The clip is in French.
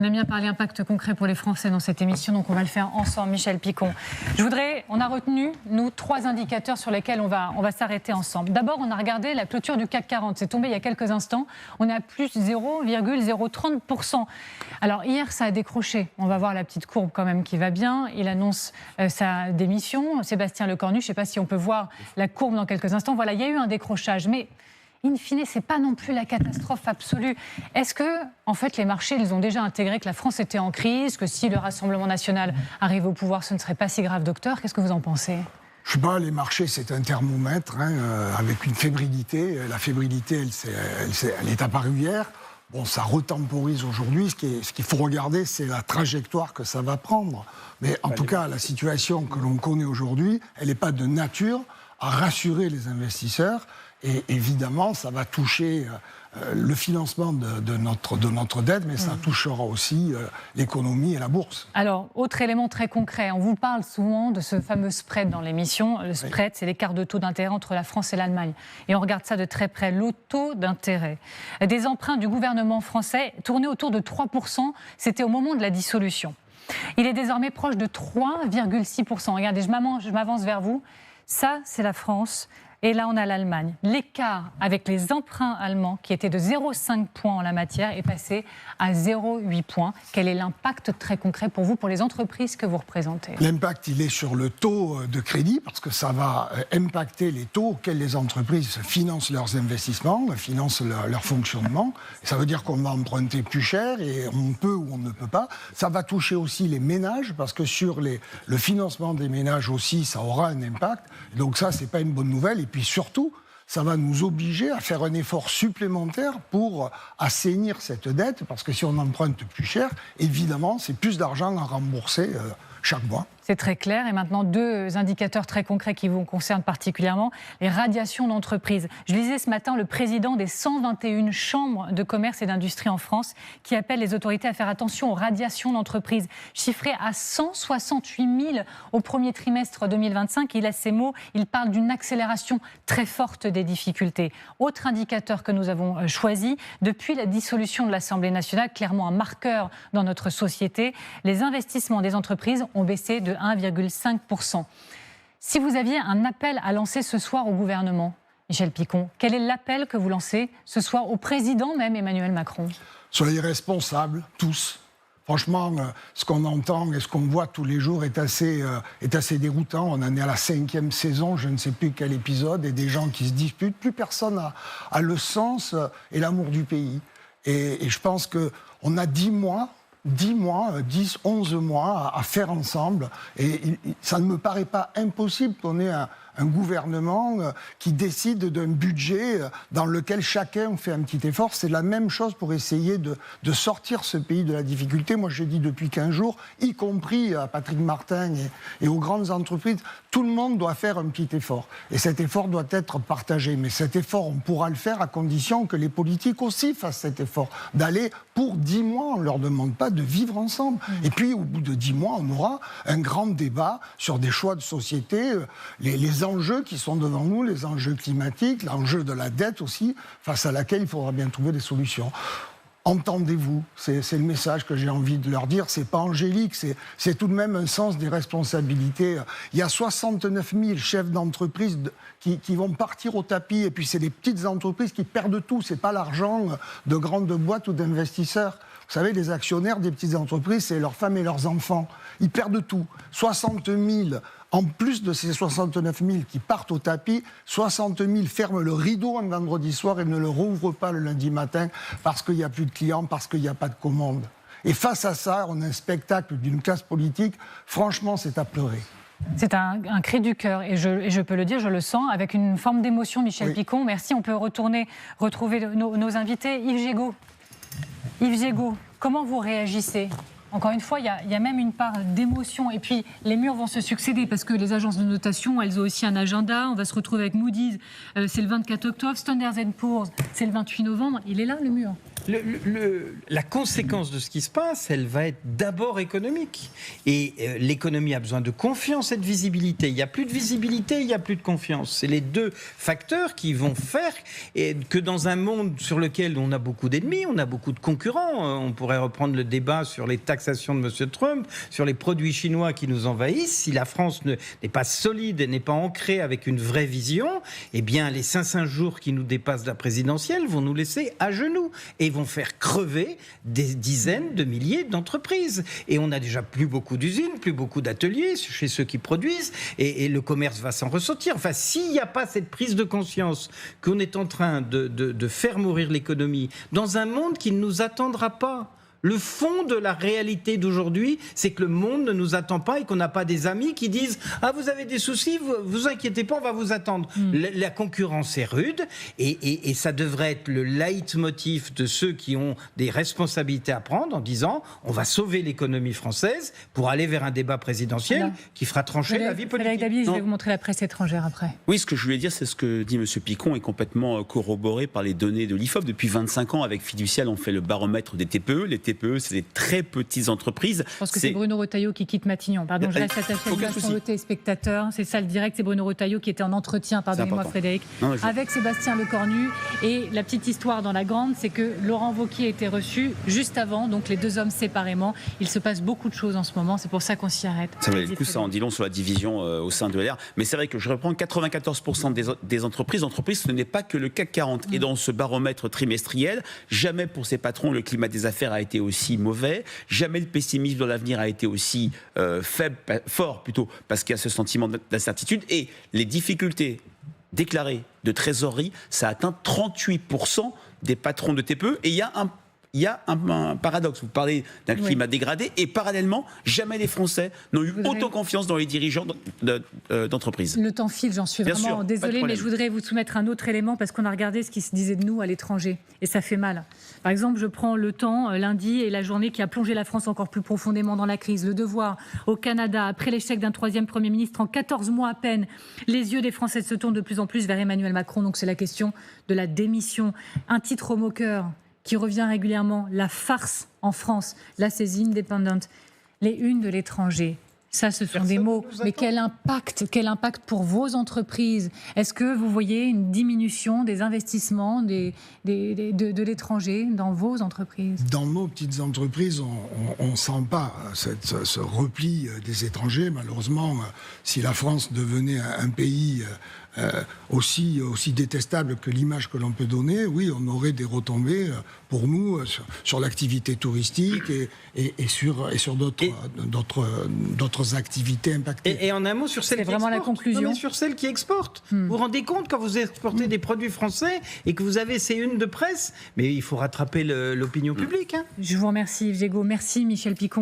On aime bien parler impact concret pour les Français dans cette émission, donc on va le faire ensemble. Michel Picon. On a retenu, nous, 3 indicateurs sur lesquels on va s'arrêter ensemble. D'abord, on a regardé la clôture du CAC 40. C'est tombé il y a quelques instants. On est à plus 0,030%. Alors, hier, ça a décroché. On va voir la petite courbe quand même qui va bien. Il annonce sa démission. Sébastien Lecornu, je ne sais pas si on peut voir la courbe dans quelques instants. Voilà, il y a eu un décrochage. Mais in fine, ce n'est pas non plus la catastrophe absolue. Est-ce que, en fait, les marchés, ils ont déjà intégré que la France était en crise, que si le Rassemblement national arrive au pouvoir, ce ne serait pas si grave, docteur? Qu'est-ce que vous en pensez? Je sais pas, les marchés, c'est un thermomètre avec une fébrilité. La fébrilité, elle est apparue hier. Bon, ça retemporise aujourd'hui. Ce qu'il faut regarder, c'est la trajectoire que ça va prendre. Mais en tout cas, la situation que l'on connaît aujourd'hui, elle n'est pas de nature à rassurer les investisseurs. Et évidemment, ça va toucher le financement de notre dette, mais ça touchera aussi l'économie et la bourse. Alors, autre élément très concret, on vous parle souvent de ce fameux spread dans l'émission. Le spread, c'est l'écart de taux d'intérêt entre la France et l'Allemagne. Et on regarde ça de très près, le taux d'intérêt. Des emprunts du gouvernement français tournaient autour de 3%, c'était au moment de la dissolution. Il est désormais proche de 3,6%. Regardez, je m'avance vers vous. Ça, c'est la France. Et là, on a l'Allemagne. L'écart avec les emprunts allemands, qui était de 0,5 points en la matière, est passé à 0,8 points. Quel est l'impact très concret pour vous, pour les entreprises que vous représentez? L'impact, il est sur le taux de crédit, parce que ça va impacter les taux auxquels les entreprises financent leurs investissements, financent leur fonctionnement. Ça veut dire qu'on va emprunter plus cher, et on peut ou on ne peut pas. Ça va toucher aussi les ménages, parce que sur le financement des ménages aussi, ça aura un impact. Donc ça, c'est pas une bonne nouvelle. Et puis surtout, ça va nous obliger à faire un effort supplémentaire pour assainir cette dette, parce que si on emprunte plus cher, évidemment, c'est plus d'argent à rembourser chaque mois. C'est très clair. Et maintenant, 2 indicateurs très concrets qui vous concernent particulièrement, les radiations d'entreprise. Je lisais ce matin le président des 121 chambres de commerce et d'industrie en France qui appelle les autorités à faire attention aux radiations d'entreprise, chiffrées à 168 000 au premier trimestre 2025. Il a ces mots, il parle d'une accélération très forte des difficultés. Autre indicateur que nous avons choisi, depuis la dissolution de l'Assemblée nationale, clairement un marqueur dans notre société, les investissements des entreprises ont baissé de 1,5%. Si vous aviez un appel à lancer ce soir au gouvernement, Michel Picon, quel est l'appel que vous lancez ce soir au président même Emmanuel Macron? Soyez responsables, tous. Franchement, ce qu'on entend et ce qu'on voit tous les jours est assez déroutant. On en est à la 5e saison, je ne sais plus quel épisode, et des gens qui se disputent. Plus personne a le sens et l'amour du pays. Et je pense qu'on a 10 mois, 10, 11 mois à faire ensemble. Et ça ne me paraît pas impossible qu'on ait un gouvernement qui décide d'un budget dans lequel chacun fait un petit effort. C'est la même chose pour essayer de sortir ce pays de la difficulté. Moi, je dis depuis 15 jours, y compris à Patrick Martin et aux grandes entreprises, tout le monde doit faire un petit effort. Et cet effort doit être partagé. Mais cet effort, on pourra le faire à condition que les politiques aussi fassent cet effort. D'aller pour 10 mois, on ne leur demande pas de vivre ensemble. Et puis, au bout de 10 mois, on aura un grand débat sur des choix de société, les enjeux qui sont devant nous, les enjeux climatiques, l'enjeu de la dette aussi, face à laquelle il faudra bien trouver des solutions. Entendez-vous, c'est le message que j'ai envie de leur dire. C'est pas angélique, c'est tout de même un sens des responsabilités. Il y a 69 000 chefs d'entreprise qui vont partir au tapis, et puis c'est des petites entreprises qui perdent tout. C'est pas l'argent de grandes boîtes ou d'investisseurs. Vous savez, les actionnaires des petites entreprises, c'est leurs femmes et leurs enfants. Ils perdent tout. 60 000, en plus de ces 69 000 qui partent au tapis, 60 000 ferment le rideau un vendredi soir et ne le rouvrent pas le lundi matin parce qu'il n'y a plus de clients, parce qu'il n'y a pas de commandes. Et face à ça, on a un spectacle d'une classe politique, franchement, c'est à pleurer. C'est un cri du cœur, et je peux le dire, je le sens, avec une forme d'émotion, Michel Picon. Merci, on peut retrouver nos invités. Yves Jégo, comment vous réagissez Encore une fois, il y a même une part d'émotion. Et puis, les murs vont se succéder parce que les agences de notation, elles ont aussi un agenda. On va se retrouver avec Moody's, c'est le 24 octobre. Standard & Poor's, c'est le 28 novembre. Il est là, le mur. La conséquence de ce qui se passe, elle va être d'abord économique. Et l'économie a besoin de confiance et de visibilité. Il n'y a plus de visibilité, il n'y a plus de confiance. C'est les deux facteurs qui vont faire que dans un monde sur lequel on a beaucoup d'ennemis, on a beaucoup de concurrents, on pourrait reprendre le débat sur les taxations de M. Trump, sur les produits chinois qui nous envahissent. Si la France n'est pas solide et n'est pas ancrée avec une vraie vision, eh bien les 500 jours qui nous dépassent de la présidentielle vont nous laisser à genoux et vont faire crever des dizaines de milliers d'entreprises. Et on n'a déjà plus beaucoup d'usines, plus beaucoup d'ateliers chez ceux qui produisent, et le commerce va s'en ressortir. Enfin, s'il n'y a pas cette prise de conscience qu'on est en train de faire mourir l'économie dans un monde qui ne nous attendra pas. Le fond de la réalité d'aujourd'hui, c'est que le monde ne nous attend pas et qu'on n'a pas des amis qui disent « Ah, vous avez des soucis, vous inquiétez pas, on va vous attendre ». La concurrence est rude et ça devrait être le leitmotiv de ceux qui ont des responsabilités à prendre en disant « On va sauver l'économie française pour aller vers un débat présidentiel qui fera trancher la vie politique ». Dabi, je vais vous montrer la presse étrangère après. Oui, ce que je voulais dire, c'est ce que dit M. Picon est complètement corroboré par les données de l'IFOP. Depuis 25 ans, avec Fiducial, on fait le baromètre des TPE. Les TPE, c'est des très petites entreprises. Je pense que c'est Bruno Retailleau qui quitte Matignon. Pardon, je reste attaché à son le téléspectateur. C'est ça le direct, c'est Bruno Retailleau qui était en entretien, pardonnez-moi Frédéric, avec Sébastien Lecornu. Et la petite histoire dans la grande, c'est que Laurent Wauquiez a été reçu juste avant, donc les deux hommes séparément. Il se passe beaucoup de choses en ce moment, c'est pour ça qu'on s'y arrête. Ça valait le coup, ça en dit long sur la division au sein de LR. Mais c'est vrai que je reprends 94% des entreprises. L'entreprise, ce n'est pas que le CAC 40. Et dans ce baromètre trimestriel, jamais pour ces patrons, le climat des affaires a été aussi mauvais. Jamais le pessimisme dans l'avenir a été aussi fort plutôt, parce qu'il y a ce sentiment d'incertitude. Et les difficultés déclarées de trésorerie, ça atteint 38% des patrons de TPE. Et il y a un paradoxe. Vous parlez d'un climat dégradé et parallèlement, jamais les Français n'ont eu autant confiance dans les dirigeants d'entreprises. Le temps file, j'en suis vraiment désolée, mais je voudrais vous soumettre un autre élément parce qu'on a regardé ce qui se disait de nous à l'étranger et ça fait mal. Par exemple, je prends Le Temps, lundi, et la journée qui a plongé la France encore plus profondément dans la crise. Le Devoir, au Canada, après l'échec d'un troisième Premier ministre, en 14 mois à peine, les yeux des Français se tournent de plus en plus vers Emmanuel Macron. Donc c'est la question de la démission. Un titre au moqueur qui revient régulièrement, la farce en France. Là, c'est The Independent. Les unes de l'étranger. Ça, ce sont des mots. Mais quel impact pour vos entreprises? Est-ce que vous voyez une diminution des investissements de l'étranger dans vos entreprises? Dans nos petites entreprises, on ne sent pas ce repli des étrangers. Malheureusement, si la France devenait un pays aussi détestable que l'image que l'on peut donner, oui, on aurait des retombées pour nous sur l'activité touristique et sur d'autres activités impactées. Et en un mot, sur celles qui vraiment exportent. La conclusion. Non, mais sur celles qui exportent. Vous vous rendez compte quand vous exportez des produits français et que vous avez ces unes de presse, mais il faut rattraper l'opinion publique. Je vous remercie, Yves Jégo. Merci, Michel Picon.